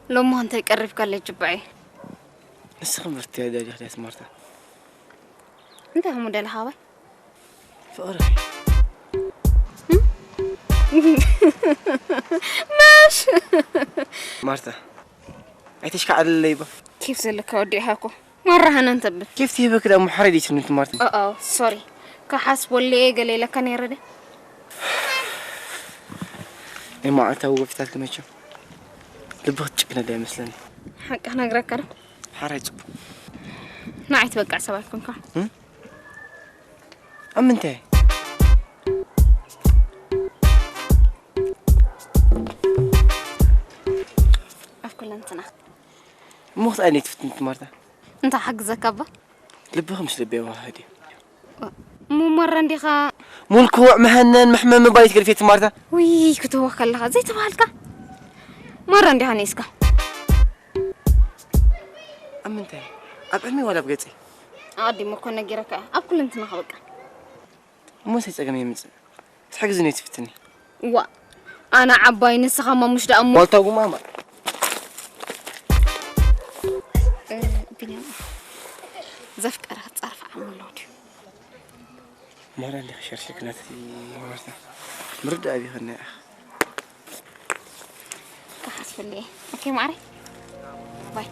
لو ما أنت يقرب كله جبعي لسه خبرت يا داجي خليها سمارتها أنت هم موديل هوا فقري ماشي مارتا عيتش كعل الليبة كيف زلك أودي هاكو مرة هننتبه كيف تهيبك كده محردي شنو مارتا سوري كحسب اللي قال لك كان يرد إيه ما أنت وقفتك كم يشوف لبغت شكنا ده مثلاً حق أنا أقرأ كره حرج نعيت بقى سوالكم كم أم أنت أفكر أنتنا مو أني تفتنت مارتا أنت حق زكبة لبغ مش لبي واحدة مو مرة عندي مو الكوع مهنن محمد بايت قرفيت مارتا وي كنت وكل لها زي تبالك مرة عندي هنيسكا أم أنت أبعمي ولا بقتي عادي ما كنا جيرك أبكل أنت نخبك مو سيتقمي مز تحق زني تفتني أنا عباي نسخة ما مش ده أمو والتو ماما بنيام زفك أراه تعرف عمو لودي مرة اللي خشر شكلاتي مارتا مرد أبي خلنا أخ كحس في اللي أوكي معري باي